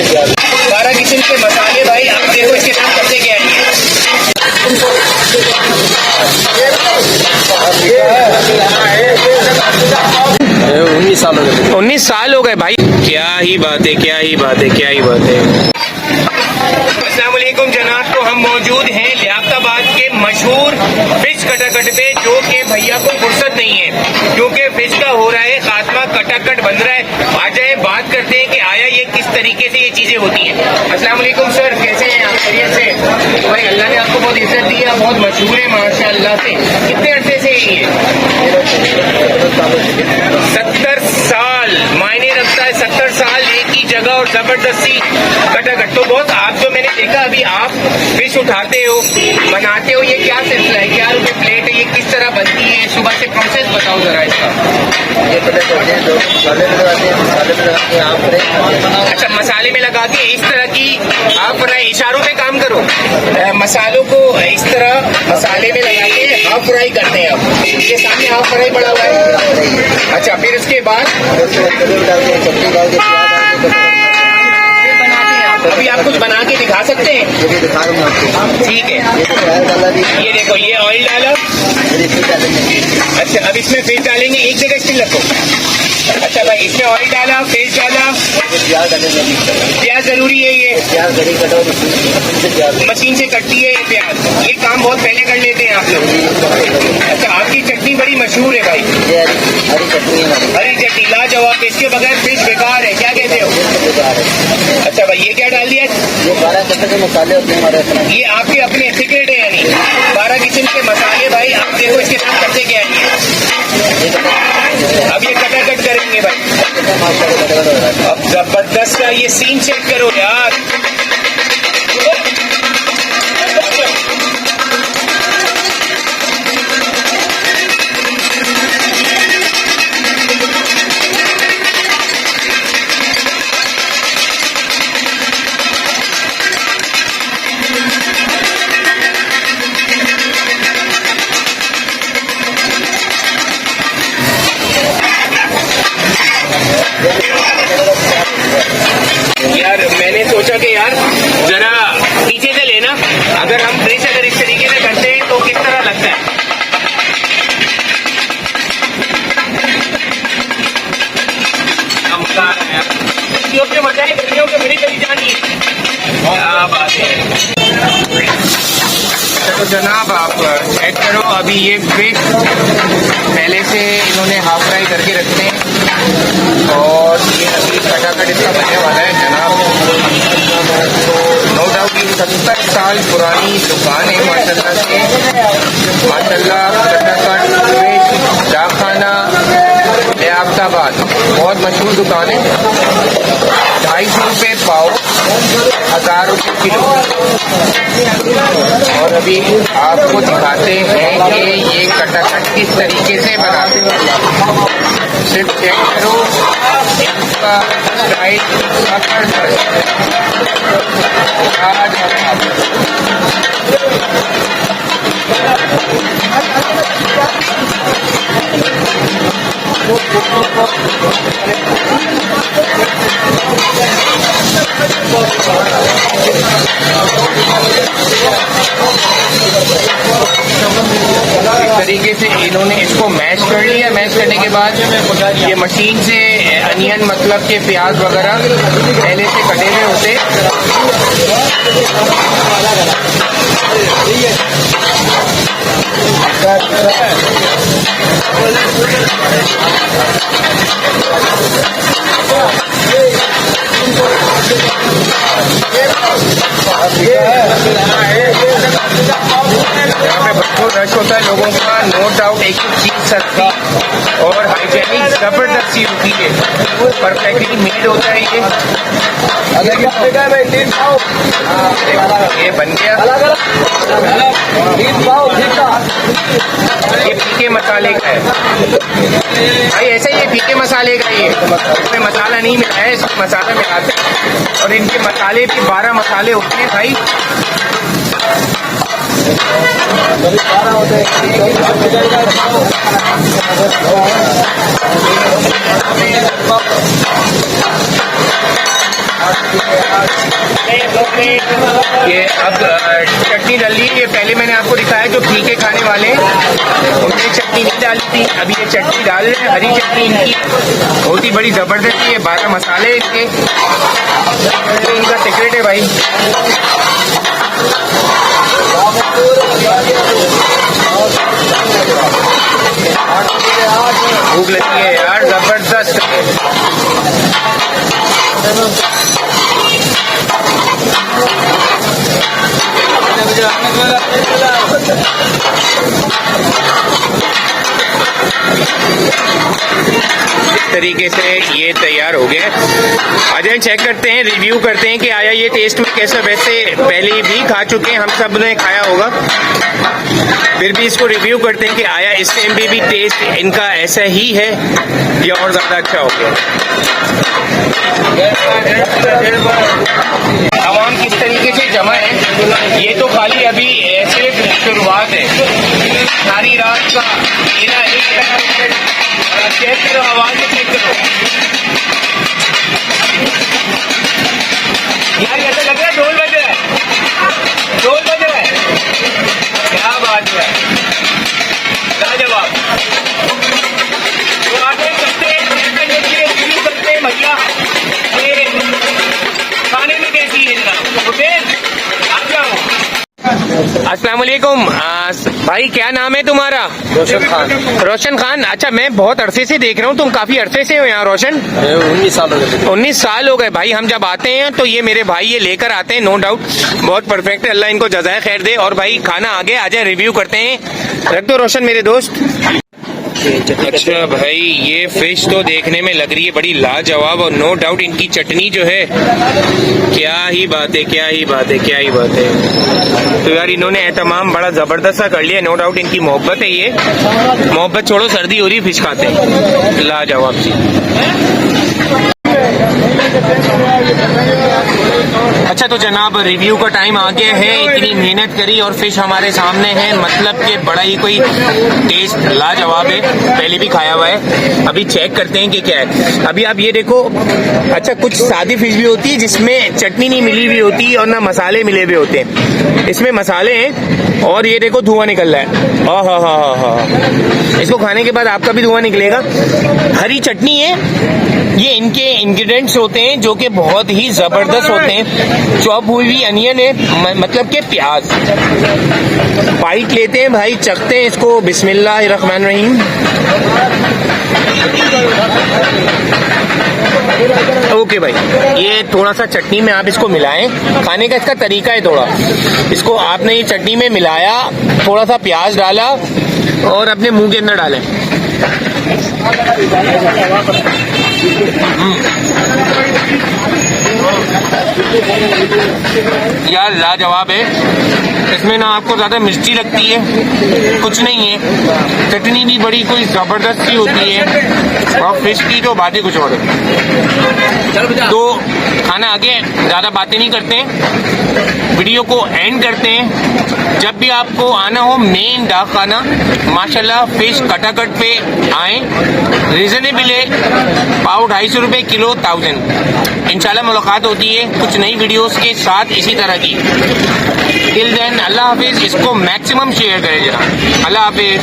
12 किस्म के मसाले भाई, आप देखो इसके नाम कब से क्या है। 19 साल हो गए। 19 साल हो गए भाई। क्या ही बात है, क्या ही बात है, क्या ही बात है। अस्सलाम वालेकुम जनाब, तो हम मौजूद हैं लियाकताबाद के मशहूर फिश कटाकट पे, जो कि भैया को फुर्सत नहीं है क्योंकि फिश का हो रहा है खात्मा, कटाकट बन रहा है। आ जाए बात करते हैं कि आया ये किस तरीके से ये चीजें होती हैं। अस्सलाम वालेकुम सर, कैसे हैं आप? खैरियत से? भाई अल्लाह ने आपको बहुत इज्जत दी है, बहुत मशहूर है माशाअल्लाह से। कितने अरसे से ही है? 70 साल मायने रखता है। 70 साल एक ही जगह और जबरदस्ती कटाकट। तो बहुत आप जो मैंने देखा अभी आप फिश उठाते हो, बनाते हो, ये क्या सिलसिला है? क्या रुपए प्लेट है? ये किस तरह बनती है? सुबह से प्रोसेस बताओ जरा इसका। ये पहले होते हैं, जो मसाले में लगाते हैं, मसाले में लगाते हैं, आप फ्राई। अच्छा, मसाले में लगा के इस तरह की आप फ्राई, इशारों में काम करो। मसालों को इस तरह मसाले में लगा के हाफ फ्राई करते हैं आप। ये सामने हाफ फ्राई पड़ा हुआ है। अच्छा, फिर उसके बाद डाल के चटनी डाल के फिर बनाते हैं आप। अभी आप कुछ बना के दिखा सकते हैं? ये भी दिखा रहा हूँ आपको। ठीक है, ये तो फ्राई डाला दी, ये देखो, ये ऑयल डाला। फिर इसमें डालेंगे। अच्छा, अब इसमें फिश डालेंगे, एक जगह स्टिल रखो। अच्छा भाई, इसमें ऑयल डाला, फिश डाला, प्याज डालेंगे। प्याज जरूरी है। ये प्याज घड़ी कटो, मशीन से प्याज। मशीन से कटती है ये प्याज। ये काम बहुत पहले कर लेते हैं आप लोग। अच्छा, आपकी चटनी बड़ी मशहूर है भाई। ये हरी चटनी है हमारी। हरी चटनी लाजवाब, इसके बगैर फिश बेकार है। क्या कहते हो? अच्छा भाई, ये क्या डाल दिया? ये 12 किस्म के मसाले होते हैं हमारे अपने। ये आपके अपने सीक्रेट है यानी 12 किस्म के मसाले भाई। आप देखो इसके नाम कब से क्या है। अब ये कटाकट करेंगे भाई। अब जबरदस्त का ये सीन चेक करो यार। यार मैंने सोचा कि यार जरा पीछे से लेना, अगर हम ब्रिज अगर इस तरीके से करते हैं तो किस तरह लगता है। मजा आ रहा है यार, वीडियो पे मजा है, वीडियो पे मेरी कभी जानी है। क्या बात है। तो जनाब आप चेक करो, अभी ये फिश पहले से इन्होंने हाफ फ्राई करके रखते हैं और ये अभी कटाकट इसका बनने वाला है जनाब। तो नो डाउट ये 70 साल पुरानी दुकान है माशाल्लाह से। माशाल्लाह कटाकट फिश डाकखाना लियाकताबाद बहुत मशहूर दुकान है। 250 रुपये पाव, 1000 रुपये किलो। और अभी आपको दिखाते हैं कि ये कटाकट किस तरीके से बनाते हैं। सिर्फ चेक करो इसका स्टाइल इस तरीके से इन्होंने इसको मैश कर लिया। मैश करने के बाद ये मशीन से अनियन मतलब के प्याज वगैरह पहले से कटे हुए होते। यहाँ पे भरपूर रश होता है लोगों का, नो डाउट। एक ही चीज सस्ती और हाइजेनिक जबरदस्ती होती है, परफेक्टली मेड होता है ये। ये बन गया। ये फीके मसाले का है भाई, ऐसे ही ये फीके मसाले का ये, इसमें मसाला नहीं मिला है, इसमें मसाला मिलाते हैं। और इनके मसाले भी 12 मसाले होते हैं भाई। ये अब चटनी डल रही है। ये पहले मैंने आपको दिखाया जो फीके खाने वाले हैं उनने चटनी नहीं डाली थी, अभी ये चटनी डाल रहे हैं। हरी चटनी इनकी बहुत ही बड़ी जबरदस्त है। ये 12 मसाले इनके, ये इनका सीक्रेट है भाई। भूख लगी है यार, जबरदस्त। इस तरीके से ये तैयार हो गया। आ जाए चेक करते हैं, रिव्यू करते हैं कि आया ये टेस्ट में कैसा। वैसे पहले भी खा चुके हैं, हम सब ने खाया होगा, फिर भी इसको रिव्यू करते हैं कि आया इस टाइम भी टेस्ट इनका ऐसा ही है या और ज्यादा अच्छा हो गया। आवाम किस तरीके से जमा है, ये तो खाली अभी ऐसे शुरुआत है। सारी रात का मेरा एक चेक करो, आवाज में चेक करो यार, ऐसा लग रहा है ढोल बज रहा है, ढोल बज रहा है। क्या बात है, लाजवाब। तो आगे चलते हैं, करते हैं भैया खाने में कैसी है जनाब। ओके, आप जाओ। अस्सलाम वालेकुम भाई, क्या नाम है तुम्हारा? रोशन खान। रोशन खान, अच्छा मैं बहुत अरसे से देख रहा हूँ, तुम काफी अरसे से हो यहाँ रोशन? 19 साल हो गए। 19 साल हो गए भाई। हम जब आते हैं तो ये मेरे भाई ये लेकर आते हैं, नो डाउट बहुत परफेक्ट है, अल्लाह इनको जज़ाए खैर दे। और भाई खाना आगे आ जाए, रिव्यू करते हैं। रख दो रोशन मेरे दोस्त। अच्छा भाई, ये फिश तो देखने में लग रही है बड़ी लाजवाब, और नो डाउट इनकी चटनी जो है, क्या ही बात है, क्या ही बात है, क्या ही बात है। तो यार इन्होंने एहतमाम बड़ा जबरदस्त सा कर लिया। नो डाउट इनकी मोहब्बत है, ये मोहब्बत छोड़ो, सर्दी हो रही फिश खाते हैं, लाजवाब सी। अच्छा तो जनाब रिव्यू का टाइम आ गया है। इतनी मेहनत करी और फिश हमारे सामने है, मतलब कि बड़ा ही कोई टेस्ट लाजवाब है। पहले भी खाया हुआ है, अभी चेक करते हैं कि क्या है। अभी आप ये देखो, अच्छा कुछ सादी फिश भी होती है जिसमें चटनी नहीं मिली हुई होती और ना मसाले मिले हुए होते हैं। इसमें मसाले हैं और ये देखो धुआं निकल रहा है। हाँ, इसको खाने के बाद आपका भी धुआं निकलेगा। हरी चटनी है, ये इनके इंग्रेडिएंट्स होते हैं जो कि बहुत ही जबरदस्त होते हैं। चॉप हुई हुई अनियन है, मतलब के प्याज। बाइट लेते हैं भाई, चखते हैं इसको। बिस्मिल्लाहिर्रहमानिर्रहीम। ओके भाई, ये थोड़ा सा चटनी में आप इसको मिलाएं। खाने का इसका तरीका है थोड़ा, इसको आपने ये चटनी में मिलाया, थोड़ा सा प्याज डाला और अपने मुंह के अंदर डालें। यार लाजवाब है। इसमें ना आपको ज्यादा मिर्ची लगती है, कुछ नहीं है। चटनी भी बड़ी कोई जबरदस्त सी होती है, और फिश की तो बात ही कुछ और है। तो खाना आगे, ज्यादा बातें नहीं करते हैं, वीडियो को एंड करते हैं। जब भी आपको आना हो मेन डाक खाना, माशाल्लाह फिश कटाकट पे आए, रीजनेबल है। पाव 250 रुपए किलो, 1000। इंशाल्लाह मुलाकात होती है कुछ नई वीडियोस के साथ इसी तरह की। टिल देन अल्लाह हाफिज। इसको मैक्सिमम शेयर करें जरा। अल्लाह हाफिज।